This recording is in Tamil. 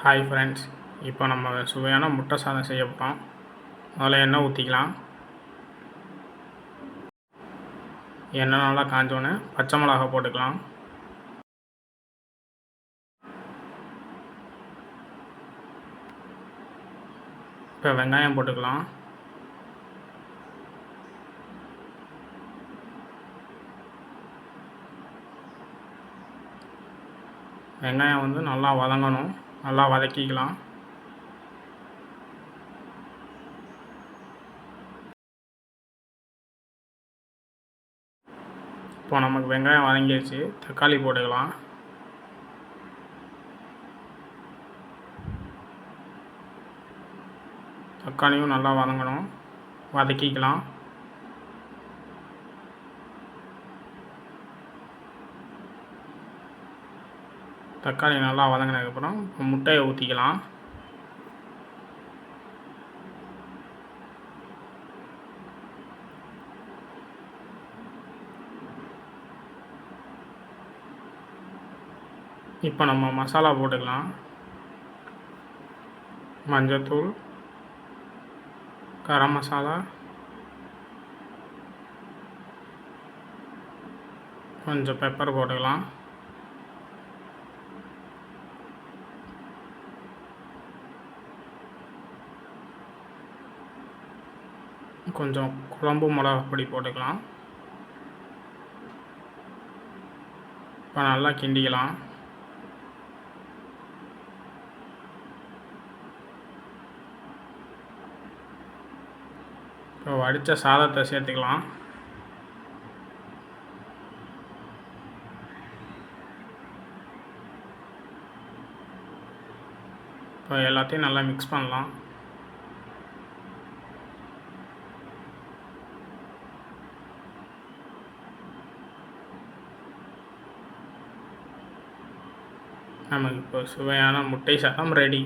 ஹாய் ஃப்ரெண்ட்ஸ், இப்போ நம்ம சுவையான முட்டை சாதம் செய்ய போகிறோம். முதல்ல எண்ணெய் ஊற்றிக்கலாம். எண்ணெய் நல்லா காஞ்சோன்னே பச்சை மிளகா போட்டுக்கலாம். இப்போ வெங்காயம் போட்டுக்கலாம். வெங்காயம் வந்து நல்லா வதங்கணும், நல்லா வதக்கிக்கலாம். இப்போ நமக்கு வெங்காயம் வதங்கிடுச்சு, தக்காளி போட்டுக்கலாம். தக்காளியும் நல்லா வதங்கணும், வதக்கிக்கலாம். தக்காளி நல்லா வதங்கினதுக்கப்புறம் முட்டையை ஊற்றிக்கலாம். இப்போ நம்ம மசாலா போட்டுக்கலாம். மஞ்சத்தூள், கரம் மசாலா, கொஞ்சம் பெப்பர் போட்டுக்கலாம். கொஞ்சம் குழம்பு மிளகாய் பொடி போட்டுக்கலாம். இப்போ நல்லா கிண்டிக்கலாம். இப்போ வடித்த சாதத்தை சேர்த்துக்கலாம். இப்போ எல்லாத்தையும் நல்லா மிக்ஸ் பண்ணலாம். நமக்கு இப்போ சுவையான முட்டை சாதம் ரெடி.